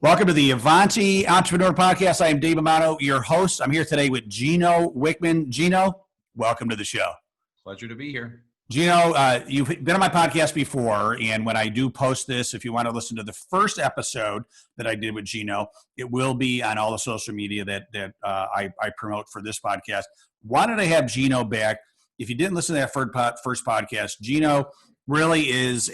Welcome to the Avanti Entrepreneur Podcast. I am Dave Amato, your host. I'm here today with Gino Wickman. Gino, welcome to the show. Pleasure to be here. Gino, you've been on my podcast before, and when I do post this, if you want to listen to the first episode that I did with Gino, it will be on all the social media that I promote for this podcast. Why did I have Gino back? If you didn't listen to that first podcast, Gino really is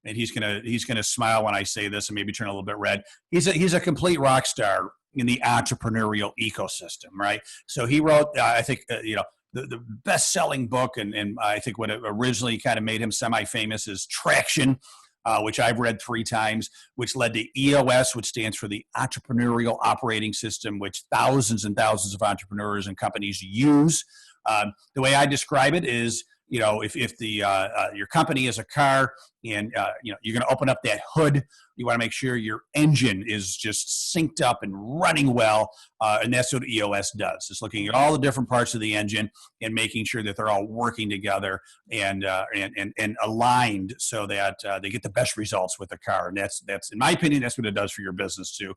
and he's gonna smile when I say this and maybe turn a little bit red. He's a complete rock star in the entrepreneurial ecosystem, right? So he wrote, I think, the best-selling book, and I think what it originally kind of made him semi-famous is Traction, which I've read 3 times, which led to EOS, which stands for the Entrepreneurial Operating System, which thousands and thousands of entrepreneurs and companies use. The way I describe it is, if your company is a car and you're going to open up that hood, you want to make sure your engine is just synced up and running well, and that's what EOS does. It's looking at all the different parts of the engine and making sure that they're all working together and aligned so that they get the best results with the car. And that's in my opinion, that's what it does for your business too.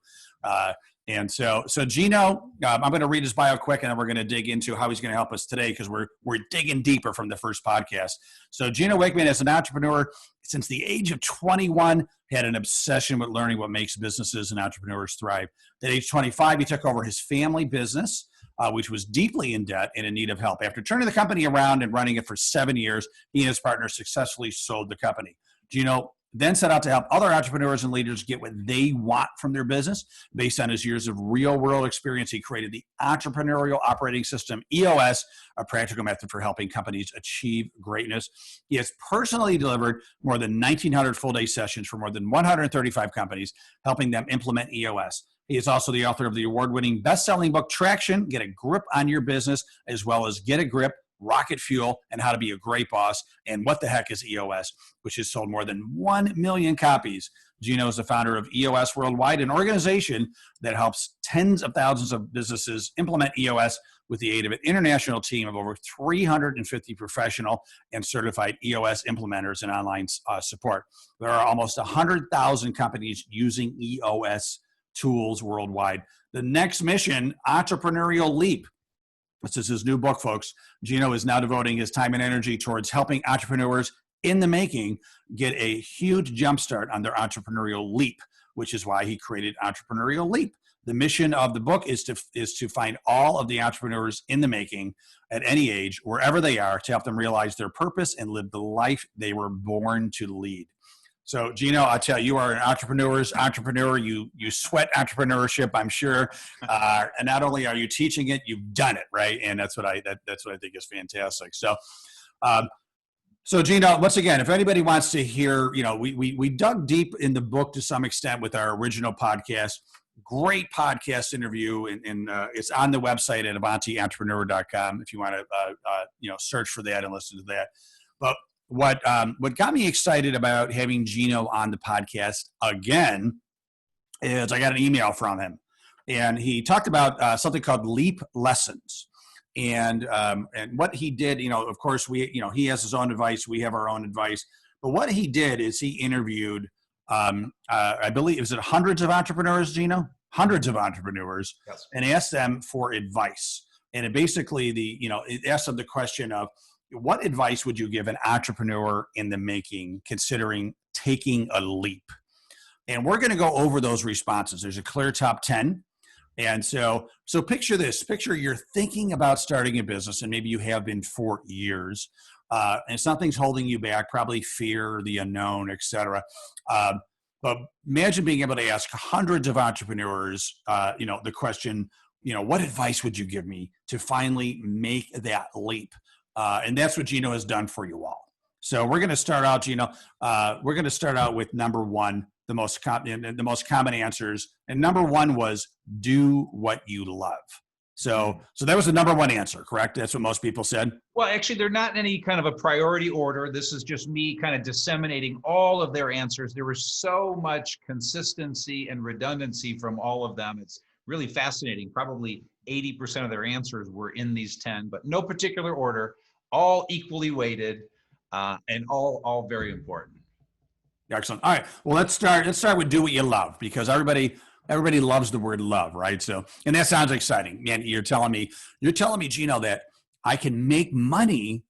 And so Gino, I'm going to read his bio quick, and then we're going to dig into how he's going to help us today because we're digging deeper from the first podcast. So Gino Wickman, as an entrepreneur since the age of 21, had an obsession with learning what makes businesses and entrepreneurs thrive. At age 25, he took over his family business, which was deeply in debt and in need of help. After turning the company around and running it for 7 years, he and his partner successfully sold the company. Gino then set out to help other entrepreneurs and leaders get what they want from their business. Based on his years of real-world experience, he created the Entrepreneurial Operating System, EOS, a practical method for helping companies achieve greatness. He has personally delivered more than 1,900 full-day sessions for more than 135 companies, helping them implement EOS. He is also the author of the award-winning best-selling book, Traction, Get a Grip on Your Business, as well as Get a Grip, Rocket Fuel, and How to Be a Great Boss, and What the Heck is EOS, which has sold more than 1 million copies. Gino is the founder of EOS Worldwide, an organization that helps tens of thousands of businesses implement EOS with the aid of an international team of over 350 professional and certified EOS implementers and online support. There are almost 100,000 companies using EOS tools worldwide. The next mission, Entrepreneurial Leap. This is his new book, folks. Gino is now devoting his time and energy towards helping entrepreneurs in the making get a huge jumpstart on their entrepreneurial leap, which is why he created Entrepreneurial Leap. The mission of the book is to find all of the entrepreneurs in the making at any age, wherever they are, to help them realize their purpose and live the life they were born to lead. So, Gino, I tell you, you are an entrepreneur. You sweat entrepreneurship, I'm sure. And not only are you teaching it, you've done it, right? And that's what I think is fantastic. So Gino, once again, if anybody wants to hear, we dug deep in the book to some extent with our original podcast. Great podcast interview, and it's on the website at AvantiEntrepreneur.com if you want to search for that and listen to that. But what got me excited about having Gino on the podcast again is I got an email from him, and he talked about something called Leap Lessons, and what he did. Of course, he has his own advice, we have our own advice, but what he did is he interviewed, I believe, is it hundreds of entrepreneurs, Gino? Hundreds of entrepreneurs, yes, and asked them for advice, and it basically it asked them the question of, what advice would you give an entrepreneur in the making considering taking a leap? And we're going to go over those responses. There's a clear top 10. And so picture this. Picture you're thinking about starting a business, and maybe you have been for years, and something's holding you back, probably fear, the unknown, et cetera. But imagine being able to ask hundreds of entrepreneurs, the question, what advice would you give me to finally make that leap? And that's what Gino has done for you all. So we're going to start out, Gino. We're going to start out with number one, the most common answers. And number one was do what you love. So that was the number one answer, correct? That's what most people said. Well, actually, they're not in any kind of a priority order. This is just me kind of disseminating all of their answers. There was so much consistency and redundancy from all of them. It's really fascinating. Probably 80% of their answers were in these 10, but no particular order, all equally weighted, and all very important. Excellent. All right. Well, let's start. Let's start with do what you love, because everybody loves the word love, right? So, and that sounds exciting. And you're telling me, Gino, that I can make money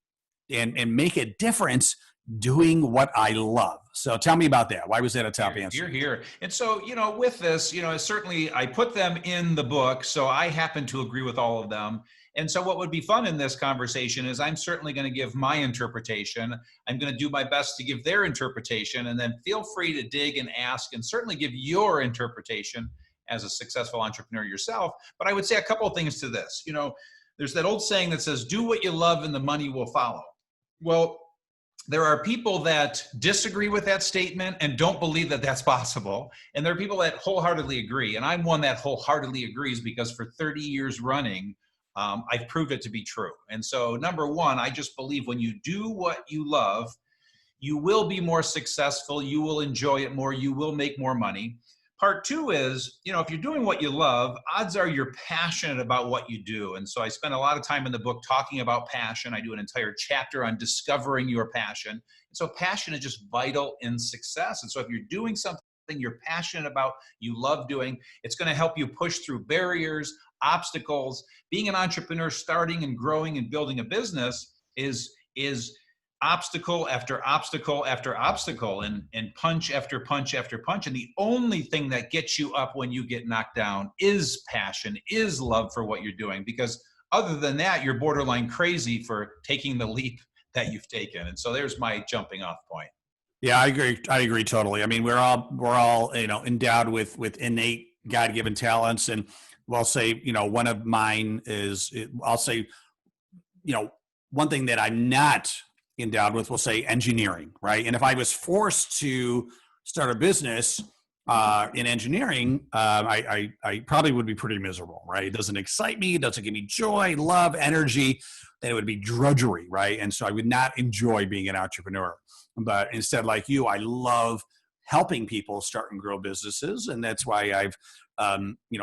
and make a difference doing what I love. So tell me about that. Why was that a top answer? You're here. And so, with this, certainly I put them in the book. So I happen to agree with all of them. And so what would be fun in this conversation is I'm certainly going to give my interpretation. I'm going to do my best to give their interpretation, and then feel free to dig and ask and certainly give your interpretation as a successful entrepreneur yourself. But I would say a couple of things to this. There's that old saying that says, do what you love and the money will follow. Well, there are people that disagree with that statement and don't believe that that's possible. And there are people that wholeheartedly agree. And I'm one that wholeheartedly agrees, because for 30 years running, I've proved it to be true. And so number one, I just believe when you do what you love, you will be more successful. You will enjoy it more. You will make more money. Part two is, if you're doing what you love, odds are you're passionate about what you do. And so I spend a lot of time in the book talking about passion. I do an entire chapter on discovering your passion. And so passion is just vital in success. And so if you're doing something you're passionate about, you love doing, it's going to help you push through barriers, obstacles. Being an entrepreneur, starting and growing and building a business is obstacle after obstacle after obstacle, and punch after punch after punch. And the only thing that gets you up when you get knocked down is passion, is love for what you're doing. Because other than that, you're borderline crazy for taking the leap that you've taken. And so there's my jumping off point. Yeah, I agree. I agree totally. I mean, we're all endowed with innate God-given talents, and we'll say one of mine is I'll say one thing that I'm not endowed with, we'll say engineering, right? And if I was forced to start a business in engineering, I probably would be pretty miserable, right? It doesn't excite me. It doesn't give me joy, love, energy. Then it would be drudgery, right? And so I would not enjoy being an entrepreneur. But instead, like you, I love helping people start and grow businesses. And that's why I've,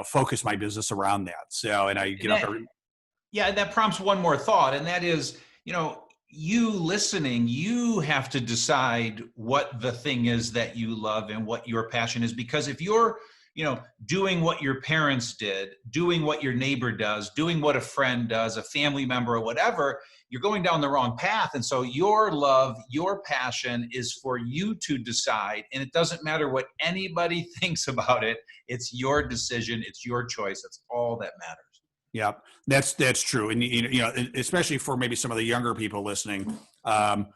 focused my business around that. So, and I get up every. Yeah, that prompts one more thought. And that is, you listening, you have to decide what the thing is that you love and what your passion is. Because if you're, doing what your parents did, doing what your neighbor does, doing what a friend does, a family member or whatever, you're going down the wrong path. And so your love, your passion is for you to decide. And it doesn't matter what anybody thinks about it. It's your decision. It's your choice. That's all that matters. Yeah, that's true. And, especially for maybe some of the younger people listening, there's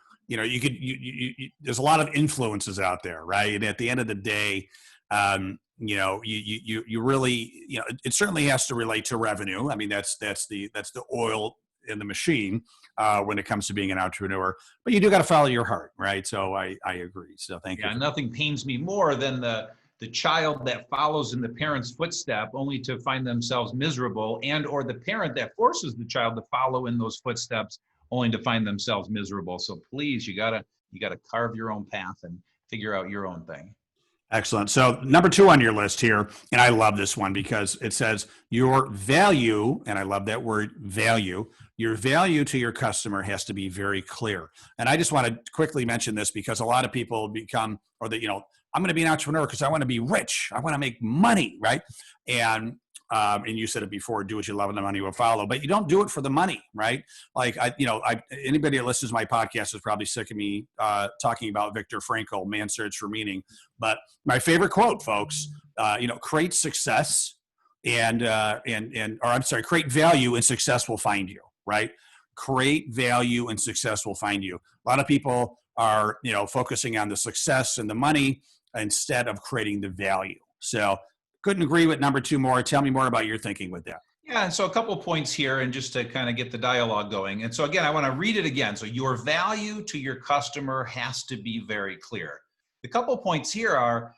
a lot of influences out there, right? And at the end of the day, you really, it certainly has to relate to revenue. I mean, that's the oil in the machine when it comes to being an entrepreneur, but you do got to follow your heart, right? So I agree. So thank you. Yeah, nothing pains me more than the child that follows in the parent's footstep only to find themselves miserable, and or the parent that forces the child to follow in those footsteps only to find themselves miserable. So please, you gotta carve your own path and figure out your own thing. Excellent. So number 2 on your list here, and I love this one because it says your value, and I love that word value, your value to your customer has to be very clear. And I just want to quickly mention this because a lot of people become, or that, I'm going to be an entrepreneur because I want to be rich. I want to make money, right? And you said it before, do what you love and the money will follow, but you don't do it for the money, right? Like, anybody that listens to my podcast is probably sick of me talking about Viktor Frankl, Man's Search for Meaning. But my favorite quote, folks, create success create value and success will find you, right? Create value and success will find you. A lot of people are, focusing on the success and the money instead of creating the value. So couldn't agree with number 2 more. Tell me more about your thinking with that. Yeah, and so a couple of points here, and just to kind of get the dialogue going. And so again, I want to read it again. So your value to your customer has to be very clear. The couple of points here are,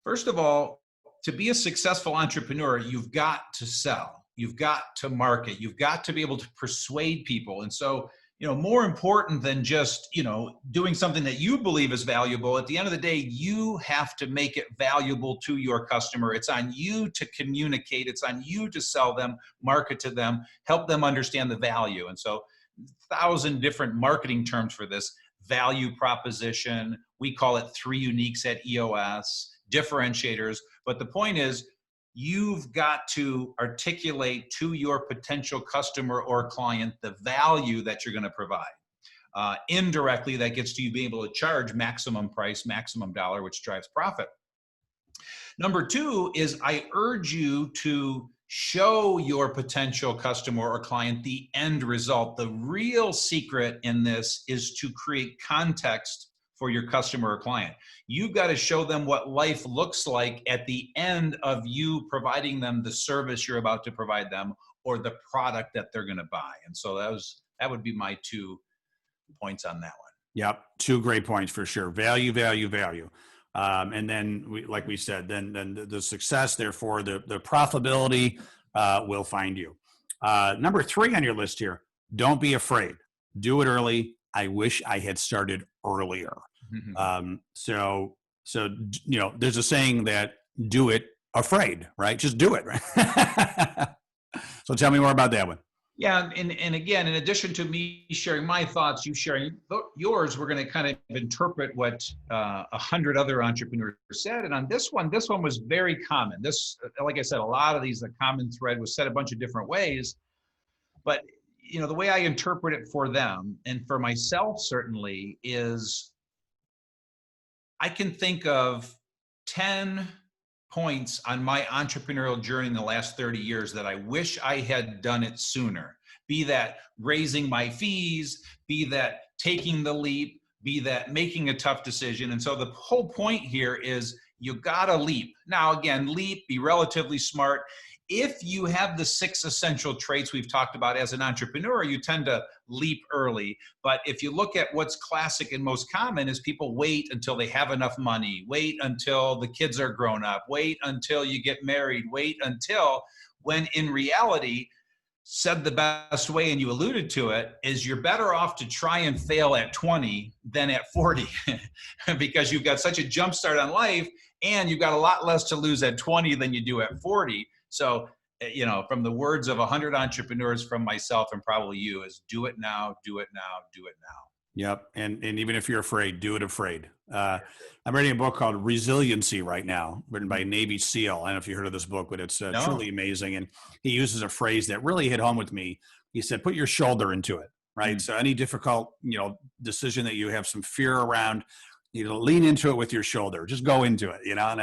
first of all, to be a successful entrepreneur, you've got to sell. You've got to market. You've got to be able to persuade people. And so, more important than just, doing something that you believe is valuable, at the end of the day, you have to make it valuable to your customer. It's on you to communicate. It's on you to sell them, market to them, help them understand the value. And so 1,000 different marketing terms for this: value proposition, We call it 3 uniques at EOS, differentiators. But the point is, you've got to articulate to your potential customer or client the value that you're going to provide. Indirectly, that gets to you being able to charge maximum price, maximum dollar, which drives profit. Number 2 is I urge you to show your potential customer or client the end result. The real secret in this is to create context for your customer or client. You've got to show them what life looks like at the end of you providing them the service you're about to provide them or the product that they're going to buy. And so that would be my 2 points on that one. Yep. 2 great points for sure. Value, value, value. And then like we said, then the success, therefore the profitability will find you. Number 3 on your list here, don't be afraid. Do it early. I wish I had started earlier. So, there's a saying that do it afraid, right? Just do it. Right? So tell me more about that one. Yeah, and again, in addition to me sharing my thoughts, you sharing yours, we're going to kind of interpret what 100 other entrepreneurs said. And on this one was very common. This, like I said, a lot of these, the common thread was said a bunch of different ways. But the way I interpret it for them and for myself certainly is I can think of 10 points on my entrepreneurial journey in the last 30 years that I wish I had done it sooner. Be that raising my fees, be that taking the leap, be that making a tough decision. And so the whole point here is you gotta leap. Now, again, leap, be relatively smart. If you have the 6 essential traits we've talked about as an entrepreneur, you tend to leap early. But if you look at what's classic and most common is people wait until they have enough money, wait until the kids are grown up, wait until you get married, wait until, when in reality, said the best way, and you alluded to it, is you're better off to try and fail at 20 than at 40 because you've got such a jump start on life and you've got a lot less to lose at 20 than you do at 40. So, from the words of 100 entrepreneurs, from myself and probably you, is do it now, do it now, do it now. Yep. And even if you're afraid, do it afraid. I'm reading a book called Resiliency right now, written by a Navy SEAL. I don't know if you heard of this book, but it's truly amazing. And he uses a phrase that really hit home with me. He said, put your shoulder into it, right? Mm-hmm. So any difficult, decision that you have some fear around, lean into it with your shoulder, just go into it, and I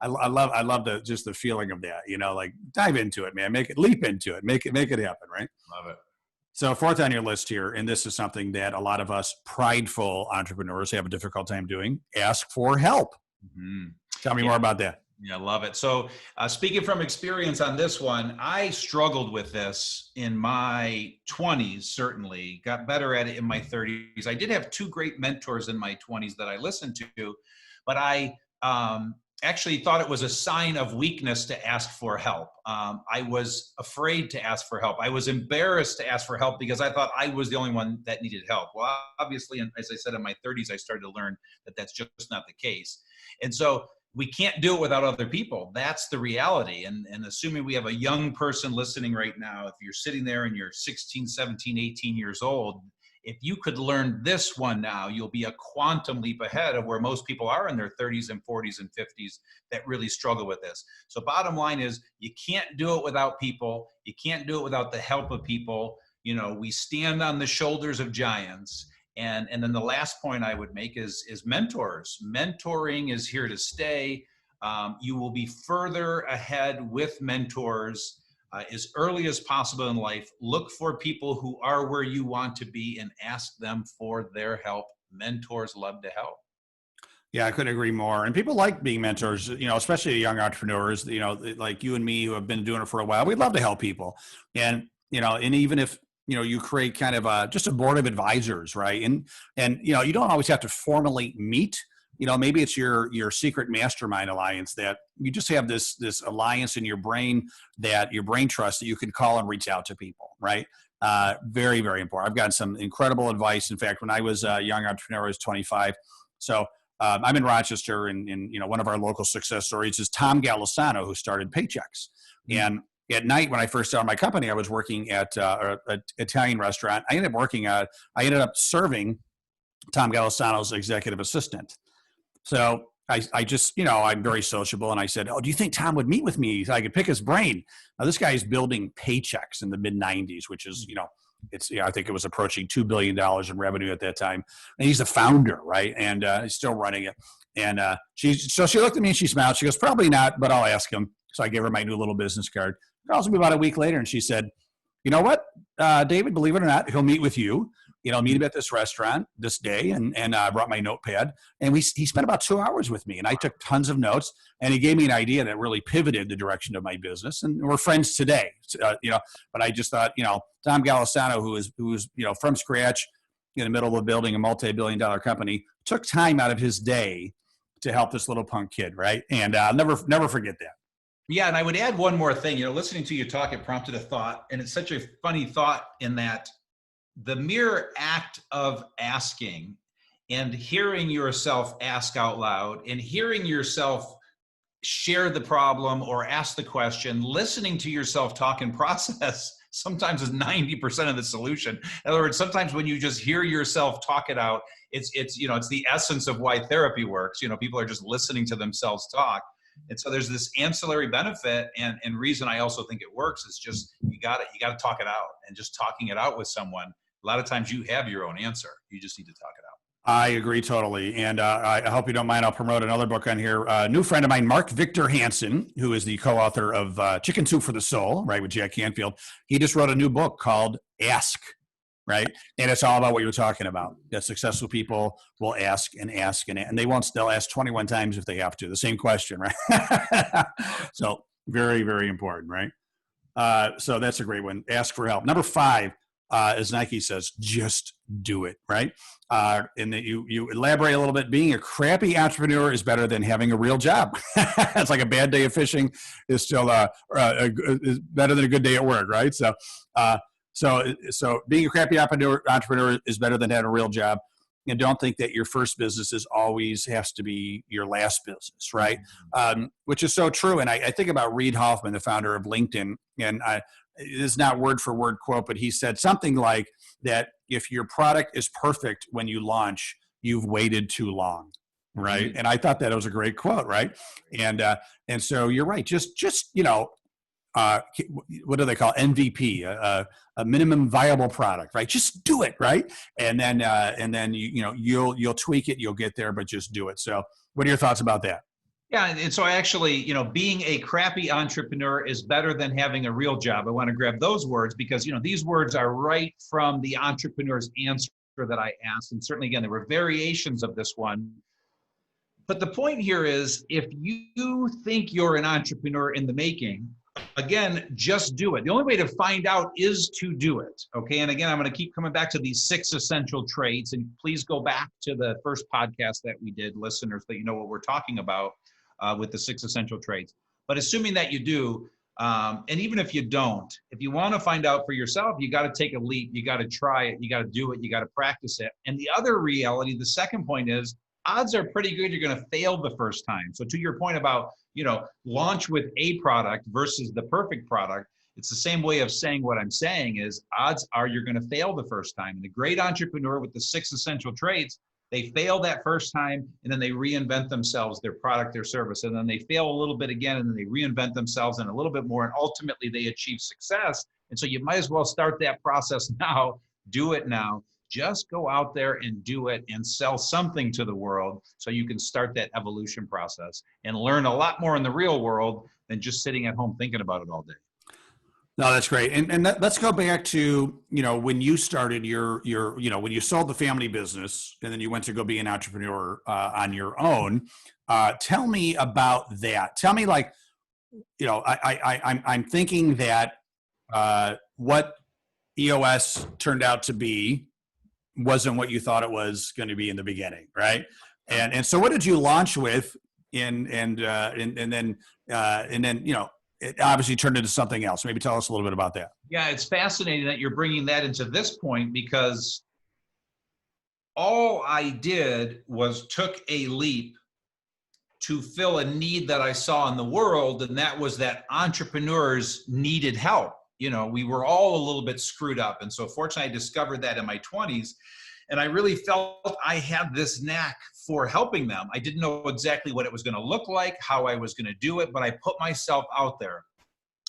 love the feeling of that, like dive into it, man, leap into it, make it happen. Right. Love it. So 4th on your list here, and this is something that a lot of us prideful entrepreneurs have a difficult time doing, ask for help. Mm-hmm. Tell me more about that. Yeah, love it. So speaking from experience on this one, I struggled with this in my 20s, certainly, got better at it in my 30s. I did have 2 great mentors in my 20s that I listened to, but I actually thought it was a sign of weakness to ask for help. I was afraid to ask for help. I was embarrassed to ask for help because I thought I was the only one that needed help. Well, obviously, as I said, in my 30s, I started to learn that that's just not the case. And so we can't do it without other people. That's the reality. And assuming we have a young person listening right now, if you're sitting there and you're 16, 17, 18 years old, if you could learn this one now, you'll be a quantum leap ahead of where most people are in their 30s and 40s and 50s that really struggle with this. So bottom line is you can't do it without people. You can't do it without the help of people. We stand on the shoulders of giants. And then the last point I would make is mentors. Mentoring is here to stay. You will be further ahead with mentors as early as possible in life. Look for people who are where you want to be and ask them for their help. Mentors love to help. Yeah, I couldn't agree more. And people like being mentors, especially young entrepreneurs, like you and me who have been doing it for a while. We'd love to help people. And, and even if, you create kind of just a board of advisors, right? And you don't always have to formally meet. Maybe it's your secret mastermind alliance that you just have this alliance in your brain that your brain trusts that you can call and reach out to people, right? Very, very important. I've gotten some incredible advice. In fact, when I was a young entrepreneur, I was 25. So I'm in Rochester, and one of our local success stories is Tom Golisano, who started Paychecks. Mm-hmm. And at night, when I first started my company, I was working at an Italian restaurant. I ended up serving Tom Golisano's executive assistant. So I just, I'm very sociable. And I said, oh, do you think Tom would meet with me so I could pick his brain? Now, this guy is building Paychex in the mid 90s, which is, I think it was approaching $2 billion in revenue at that time. And he's the founder, right? And he's still running it. And she looked at me and she smiled. She goes, probably not, but I'll ask him. So I gave her my new little business card. Calls me about a week later and she said, you know what, David, believe it or not, he'll meet with you. Meet him at this restaurant this day. And I brought my notepad. And he spent about 2 hours with me. And I took tons of notes. And he gave me an idea that really pivoted the direction of my business. And we're friends today, But I just thought, Tom Golisano, who is from scratch in the middle of building a multi-billion-dollar company, took time out of his day to help this little punk kid, right? And I'll never forget that. Yeah, and I would add one more thing. Listening to you talk, it prompted a thought. And it's such a funny thought in that the mere act of asking and hearing yourself ask out loud and hearing yourself share the problem or ask the question, listening to yourself talk and process sometimes is 90% of the solution. In other words, sometimes when you just hear yourself talk it out, it's the essence of why therapy works. People are just listening to themselves talk. And so there's this ancillary benefit and reason I also think it works is just, you got to talk it out, and just talking it out with someone. A lot of times you have your own answer. You just need to talk it out. I agree totally. And I hope you don't mind. I'll promote another book on here. A new friend of mine, Mark Victor Hansen, who is the co-author of Chicken Soup for the Soul, right, with Jack Canfield. He just wrote a new book called Ask, right? And it's all about what you were talking about. That successful people will ask and ask, and they'll ask 21 times if they have to. The same question, right? So very, very important, right? So that's a great one. Ask for help. Number 5. As Nike says, just do it, right? And that you elaborate a little bit. Being a crappy entrepreneur is better than having a real job. It's like a bad day of fishing is still is better than a good day at work, right? So being a crappy entrepreneur is better than having a real job. And don't think that your first business always has to be your last business, right? Which is so true. And I think about Reid Hoffman, the founder of LinkedIn, and it is not word for word quote, but he said something like that: if your product is perfect when you launch, you've waited too long, right? And I thought that was a great quote, right? And so you're right. Just what do they call MVP? A minimum viable product, right? Just do it, right? And then you'll tweak it, you'll get there, but just do it. So, what are your thoughts about that? Yeah, and so actually, being a crappy entrepreneur is better than having a real job. I want to grab those words because, these words are right from the entrepreneur's answer that I asked. And certainly, again, there were variations of this one. But the point here is, if you think you're an entrepreneur in the making, again, just do it. The only way to find out is to do it. Okay. And again, I'm going to keep coming back to these 6 essential traits. And please go back to the first podcast that we did, listeners, that you know what we're talking about. With the 6 essential traits. But assuming that you do, and even if you don't, if you want to find out for yourself, you got to take a leap, you got to try it, you got to do it, you got to practice it. And the other reality, the second point is, odds are pretty good you're going to fail the first time. So to your point about, launch with a product versus the perfect product, it's the same way of saying what I'm saying is, odds are you're going to fail the first time. And a great entrepreneur with the 6 essential traits, they fail that first time, and then they reinvent themselves, their product, their service, and then they fail a little bit again, and then they reinvent themselves and a little bit more, and ultimately they achieve success. And so you might as well start that process now, do it now, just go out there and do it and sell something to the world so you can start that evolution process and learn a lot more in the real world than just sitting at home thinking about it all day. No, that's great. And let's go back to, when you started when you sold the family business and then you went to go be an entrepreneur on your own. Tell me about that. Tell me, like, I'm thinking that what EOS turned out to be wasn't what you thought it was going to be in the beginning, right? And so what did you launch with and then it obviously turned into something else. Maybe tell us a little bit about that. Yeah, it's fascinating that you're bringing that into this point, because all I did was took a leap to fill a need that I saw in the world, and that was that entrepreneurs needed help. We were all a little bit screwed up. And so fortunately, I discovered that in my 20s. And I really felt I had this knack for helping them. I didn't know exactly what it was going to look like, how I was going to do it, but I put myself out there.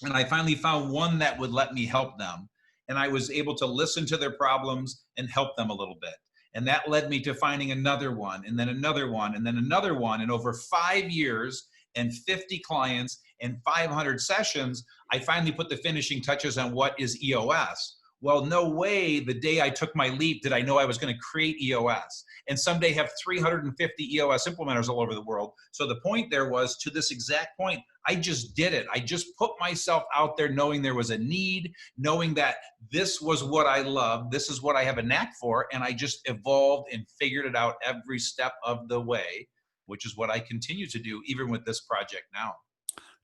And I finally found one that would let me help them. And I was able to listen to their problems and help them a little bit. And that led me to finding another one, and then another one, and then another one. And over 5 years and 50 clients and 500 sessions, I finally put the finishing touches on what is EOS. Well, no way the day I took my leap did I know I was going to create EOS and someday have 350 EOS implementers all over the world. So the point there was, to this exact point, I just did it. I just put myself out there knowing there was a need, knowing that this was what I love, this is what I have a knack for, and I just evolved and figured it out every step of the way, which is what I continue to do even with this project now.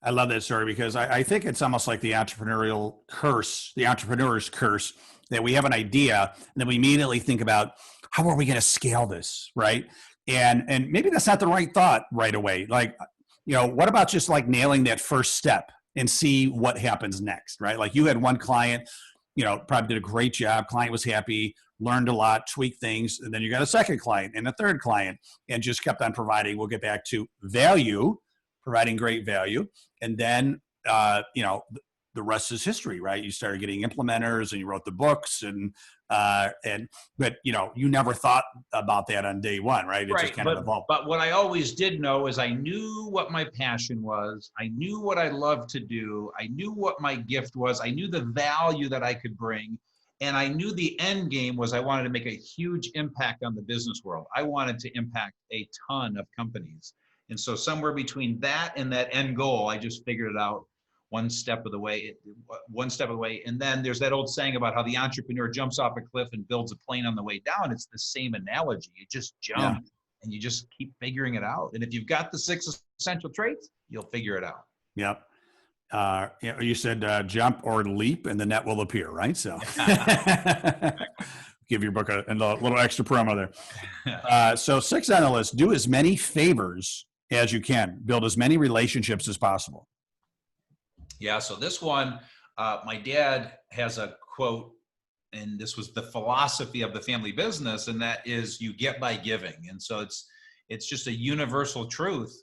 I love that story because I think it's almost like the entrepreneurial curse, the entrepreneur's curse, that we have an idea and then we immediately think about, how are we going to scale this, right? And maybe that's not the right thought right away. Like, what about just like nailing that first step and see what happens next, right? Like you had one client, probably did a great job. Client was happy, learned a lot, tweaked things. And then you got a second client and a third client and just kept on providing. We'll get back to value, providing great value. And then, the rest is history, right? You started getting implementers and you wrote the books but you never thought about that on day one, right? It Right, just kind of evolved. but what I always did know is I knew what my passion was. I knew what I loved to do. I knew what my gift was. I knew the value that I could bring. And I knew the end game was I wanted to make a huge impact on the business world. I wanted to impact a ton of companies. And so somewhere between that and that end goal, I just figured it out one step of the way. And then there's that old saying about how the entrepreneur jumps off a cliff and builds a plane on the way down. It's the same analogy. You just jump and you just keep figuring it out. And if you've got the 6 essential traits, you'll figure it out. Yep. You said jump or leap and the net will appear, right? So give your book a little extra promo there. So 6 on the list, do as many favors as you can, build as many relationships as possible. Yeah, so this one, my dad has a quote, and this was the philosophy of the family business, and that is you get by giving. And so it's just a universal truth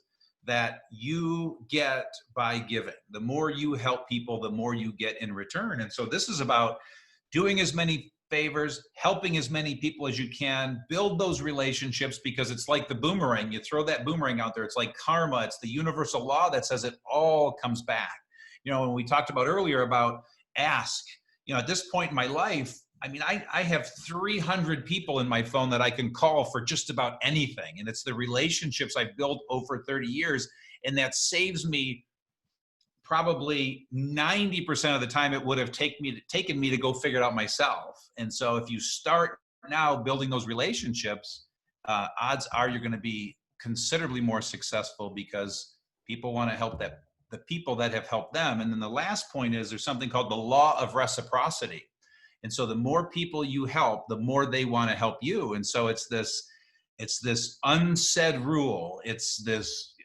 that you get by giving. The more you help people, the more you get in return. And so this is about doing as many favors, helping as many people as you can, build those relationships, because it's like the boomerang. You throw that boomerang out there. It's like karma. It's the universal law that says it all comes back. When we talked about earlier about ask, at this point in my life, I have 300 people in my phone that I can call for just about anything. And it's the relationships I've built over 30 years. And that saves me probably 90% of the time it would have taken me to go figure it out myself. And so if you start now building those relationships, odds are you're going to be considerably more successful because people want to help the people that have helped them. And then the last point is there's something called the law of reciprocity. And so the more people you help, the more they want to help you. And so it's this unsaid rule. It's this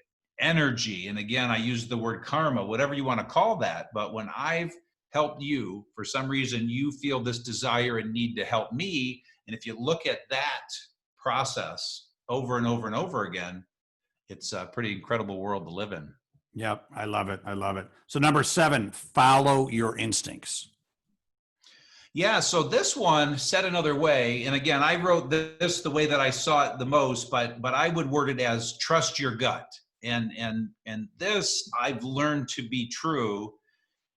energy. And again, I use the word karma, whatever you want to call that. But when I've helped you, for some reason, you feel this desire and need to help me. And if you look at that process over and over and over again, it's a pretty incredible world to live in. Yep. I love it. So number 7, follow your instincts. Yeah, so this one, said another way, and again, I wrote this the way that I saw it the most, but I would word it as trust your gut. And this I've learned to be true,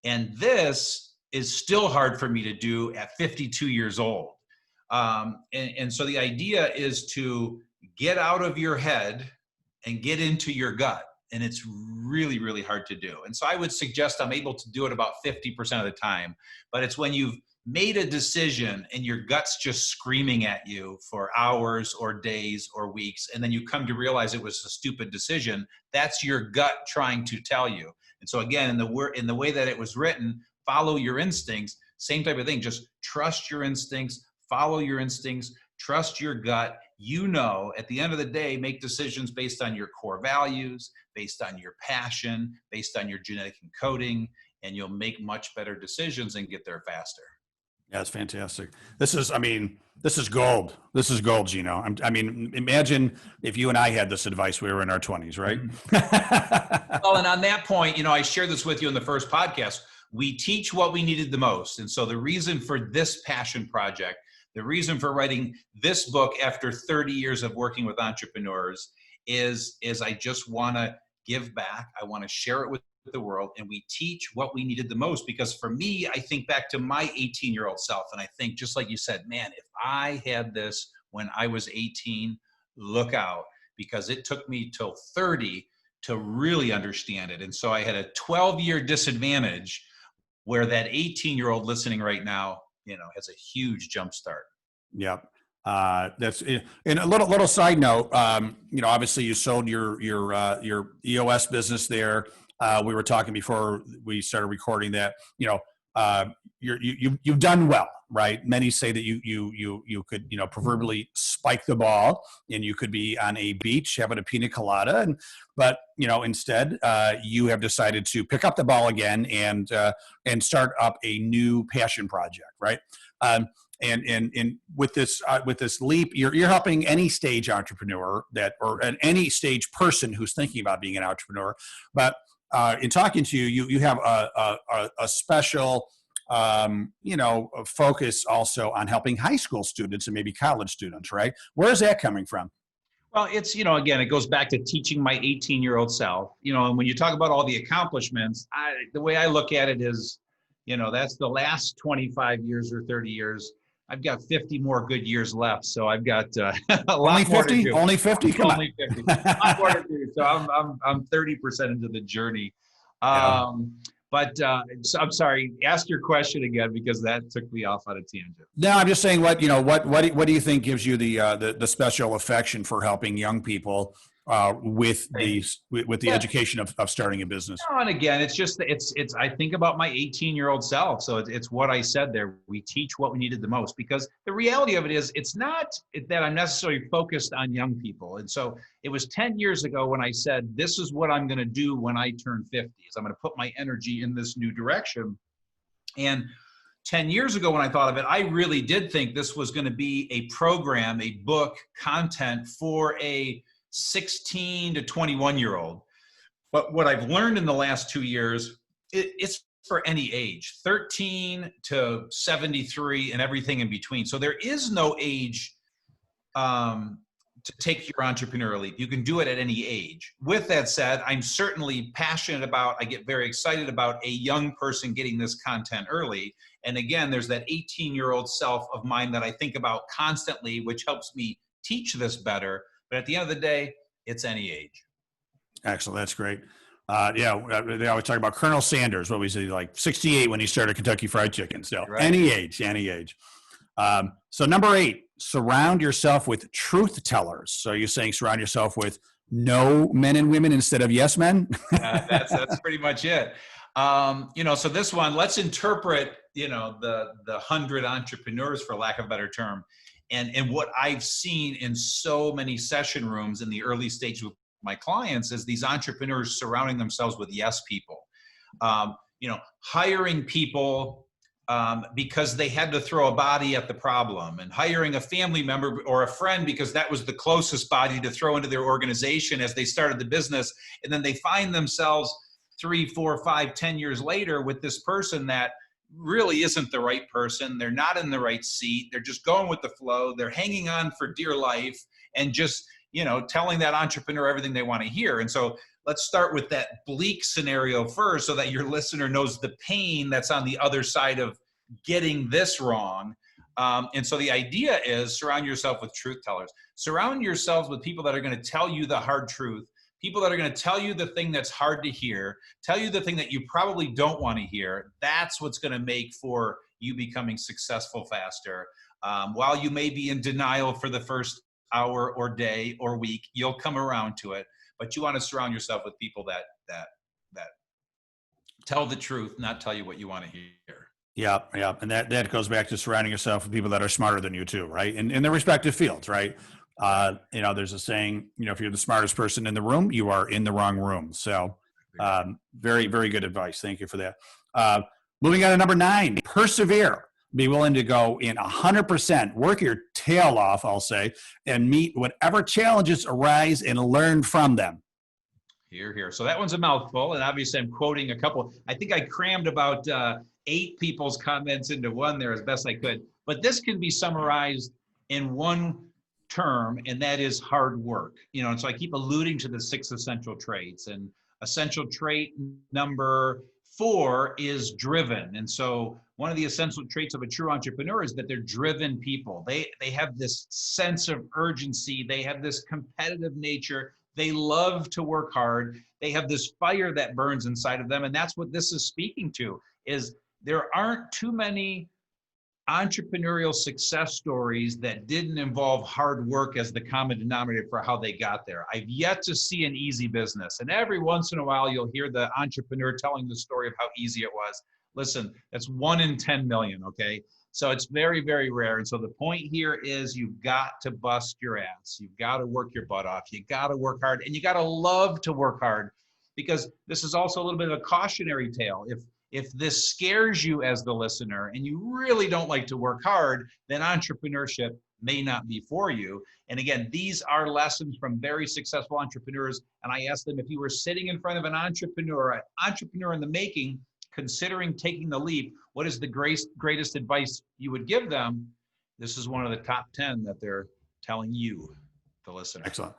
and this is still hard for me to do at 52 years old. And so the idea is to get out of your head and get into your gut. And it's really, really hard to do. And so I would suggest I'm able to do it about 50% of the time, but it's when you've made a decision and your gut's just screaming at you for hours or days or weeks, and then you come to realize it was a stupid decision. That's your gut trying to tell you. And so again, in the way that it was written, follow your instincts, same type of thing. Just trust your instincts, follow your instincts, trust your gut. At the end of the day, make decisions based on your core values, based on your passion, based on your genetic encoding, and you'll make much better decisions and get there faster. Yeah, it's fantastic. This is gold. This is gold, Gino. I mean, imagine if you and I had this advice, we were in our 20s, right? Well, and on that point, I shared this with you in the first podcast. We teach what we needed the most. And so the reason for this passion project, the reason for writing this book after 30 years of working with entrepreneurs is I just want to give back. I want to share it with the world, and we teach what we needed the most. Because for me, I think back to my 18-year-old self, and I think, just like you said, man, if I had this when I was 18, look out, because it took me till 30 to really understand it. And so I had a 12-year disadvantage, where that 18-year-old listening right now, has a huge jump start. Yep. That's and a little side note. Obviously you sold your EOS business there. We were talking before we started recording that you've done well, right? Many say that you could proverbially spike the ball, and you could be on a beach having a pina colada, but instead you have decided to pick up the ball again and start up a new passion project, right? And with this leap, you're helping any stage entrepreneur or any stage person who's thinking about being an entrepreneur. But in talking to you, you have a special focus also on helping high school students and maybe college students, right? Where is that coming from? Well, it's, again, it goes back to teaching my 18-year-old self, and when you talk about all the accomplishments, the way I look at it is, that's the last 25 years or 30 years. I've got 50 more good years left. So I've got a lot more to do. Only 50? Come only 50. A lot more to do. So I'm 30% into the journey. Yeah. So I'm sorry, ask your question again, because that took me off on a tangent. No, I'm just saying what do you think gives you the special affection for helping young people with the education of starting a business? And again, it's I think about my 18-year-old self. So it's what I said there. We teach what we needed the most, because the reality of it is, it's not that I'm necessarily focused on young people. And so it was 10 years ago when I said, this is what I'm going to do when I turn 50, is I'm going to put my energy in this new direction. And 10 years ago when I thought of it, I really did think this was going to be a program, a book, content for a 16 to 21-year-old. But what I've learned in the last 2 years, it's for any age, 13 to 73 and everything in between. So there is no age to take your entrepreneurial leap. You can do it at any age. With that said, I'm certainly passionate about, I get very excited about a young person getting this content early. And again, there's that 18-year-old self of mine that I think about constantly, which helps me teach this better. But at the end of the day, it's any age. Excellent. That's great. They always talk about Colonel Sanders. What was he, like 68 when he started Kentucky Fried Chicken? So right. Any age. So number 8, surround yourself with truth tellers. So you're saying surround yourself with no men and women instead of yes men? That's pretty much it. So this one, let's interpret, the 100 entrepreneurs, for lack of a better term. And what I've seen in so many session rooms in the early stage with my clients is these entrepreneurs surrounding themselves with yes people, hiring people because they had to throw a body at the problem, and hiring a family member or a friend because that was the closest body to throw into their organization as they started the business. And then they find themselves 3, 4, 5, 10 years later with this person that really isn't the right person. They're not in the right seat. They're just going with the flow. They're hanging on for dear life and just, telling that entrepreneur everything they want to hear. And so let's start with that bleak scenario first, so that your listener knows the pain that's on the other side of getting this wrong. And so the idea is, surround yourself with truth tellers. Surround yourselves with people that are going to tell you the hard truth. People that are going to tell you the thing that's hard to hear, tell you the thing that you probably don't want to hear. That's what's going to make for you becoming successful faster. While you may be in denial for the first hour or day or week, you'll come around to it. But you want to surround yourself with people that tell the truth, not tell you what you want to hear. Yeah. And that goes back to surrounding yourself with people that are smarter than you too, right? In their respective fields, right? There's a saying, if you're the smartest person in the room, you are in the wrong room. So very, very good advice. Thank you for that. Moving on to number 9, persevere. be willing to go in 100%, work your tail off, I'll say, and meet whatever challenges arise and learn from them. Here, here. So that one's a mouthful, and obviously I'm quoting a couple. I think I crammed about 8 people's comments into one there as best I could. But this can be summarized in one term, and that is hard work. You know, and so I keep alluding to the 6 essential traits, and essential trait number 4 is driven. And so one of the essential traits of a true entrepreneur is that they're driven people. They have this sense of urgency. They have this competitive nature. They love to work hard. They have this fire that burns inside of them. And that's what this is speaking to, is there aren't too many entrepreneurial success stories that didn't involve hard work as the common denominator for how they got there. I've yet to see an easy business. And every once in a while, you'll hear the entrepreneur telling the story of how easy it was. Listen, that's 1 in 10 million, okay? So it's very, very rare. And so the point here is you've got to bust your ass. You've got to work your butt off. You got to work hard, and you got to love to work hard, because this is also a little bit of a cautionary tale. If this scares you as the listener and you really don't like to work hard, then entrepreneurship may not be for you. And again, these are lessons from very successful entrepreneurs. And I asked them, if you were sitting in front of an entrepreneur in the making, considering taking the leap, what is the greatest advice you would give them? This is one of the top 10 that they're telling you, the listener. Excellent.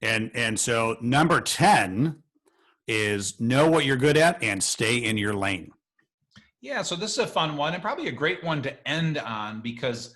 And so number 10 is know what you're good at and stay in your lane. Yeah, so this is a fun one and probably a great one to end on, because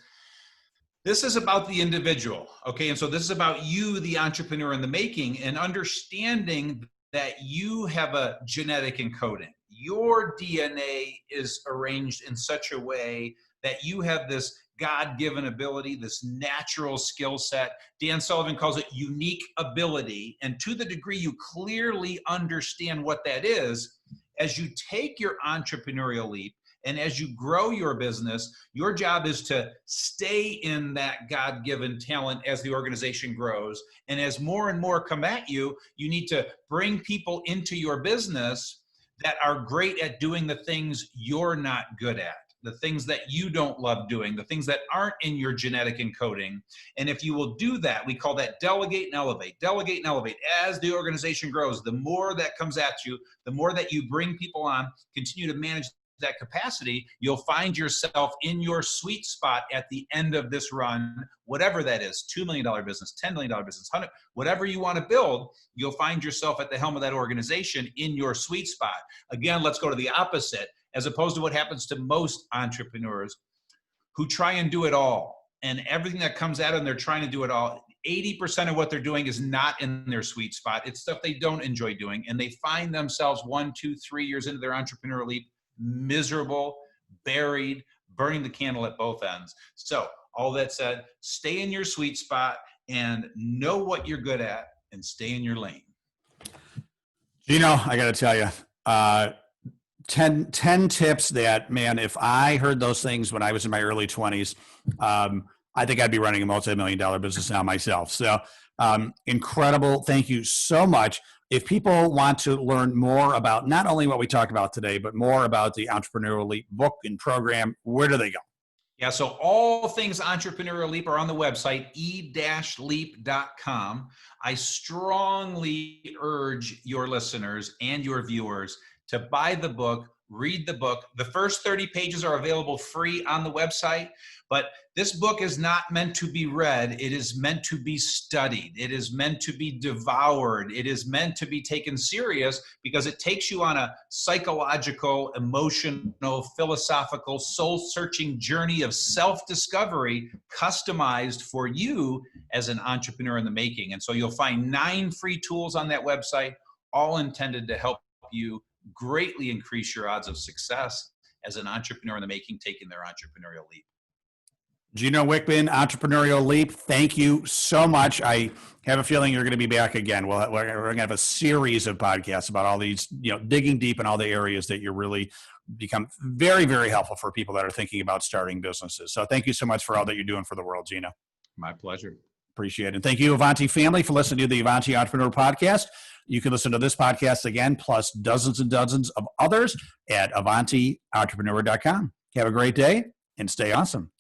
this is about the individual, okay? And so this is about you, the entrepreneur in the making, and understanding that you have a genetic encoding. Your DNA is arranged in such a way that you have this God-given ability, this natural skill set. Dan Sullivan calls it unique ability. And to the degree you clearly understand what that is, as you take your entrepreneurial leap and as you grow your business, your job is to stay in that God-given talent as the organization grows. And as more and more come at you, you need to bring people into your business that are great at doing the things you're not good at, the things that you don't love doing, the things that aren't in your genetic encoding. And if you will do that, we call that delegate and elevate. Delegate and elevate. As the organization grows, the more that comes at you, the more that you bring people on, continue to manage that capacity, you'll find yourself in your sweet spot at the end of this run, whatever that is, $2 million business, $10 million business, 100, whatever you want to build, you'll find yourself at the helm of that organization in your sweet spot. Again, let's go to the opposite, as opposed to what happens to most entrepreneurs who try and do it all. And everything that comes at them, they're trying to do it all. 80% of what they're doing is not in their sweet spot. It's stuff they don't enjoy doing. And they find themselves 1, 2, 3 years into their entrepreneurial leap, miserable, buried, burning the candle at both ends. So all that said, stay in your sweet spot and know what you're good at and stay in your lane. Gino, I got to tell you, 10 tips that, man, if I heard those things when I was in my early 20s, I think I'd be running a multi-million-dollar business now myself. So incredible. Thank you so much. If people want to learn more about not only what we talked about today, but more about the Entrepreneurial Leap book and program, where do they go? Yeah, so all things Entrepreneurial Leap are on the website, e-leap.com. I strongly urge your listeners and your viewers to buy the book, read the book. The first 30 pages are available free on the website, but this book is not meant to be read. It is meant to be studied. It is meant to be devoured. It is meant to be taken serious because it takes you on a psychological, emotional, philosophical, soul-searching journey of self-discovery customized for you as an entrepreneur in the making. And so you'll find 9 free tools on that website, all intended to help you greatly increase your odds of success as an entrepreneur in the making, taking their entrepreneurial leap. Gino Wickman, Entrepreneurial Leap, thank you so much. I have a feeling you're going to be back again. We're going to have a series of podcasts about all these, digging deep in all the areas that you really become very, very helpful for people that are thinking about starting businesses. So thank you so much for all that you're doing for the world, Gino. My pleasure. Appreciate it. And thank you, Avanti family, for listening to the Avanti Entrepreneur Podcast. You can listen to this podcast again, plus dozens and dozens of others at AvantiEntrepreneur.com. Have a great day. and stay awesome.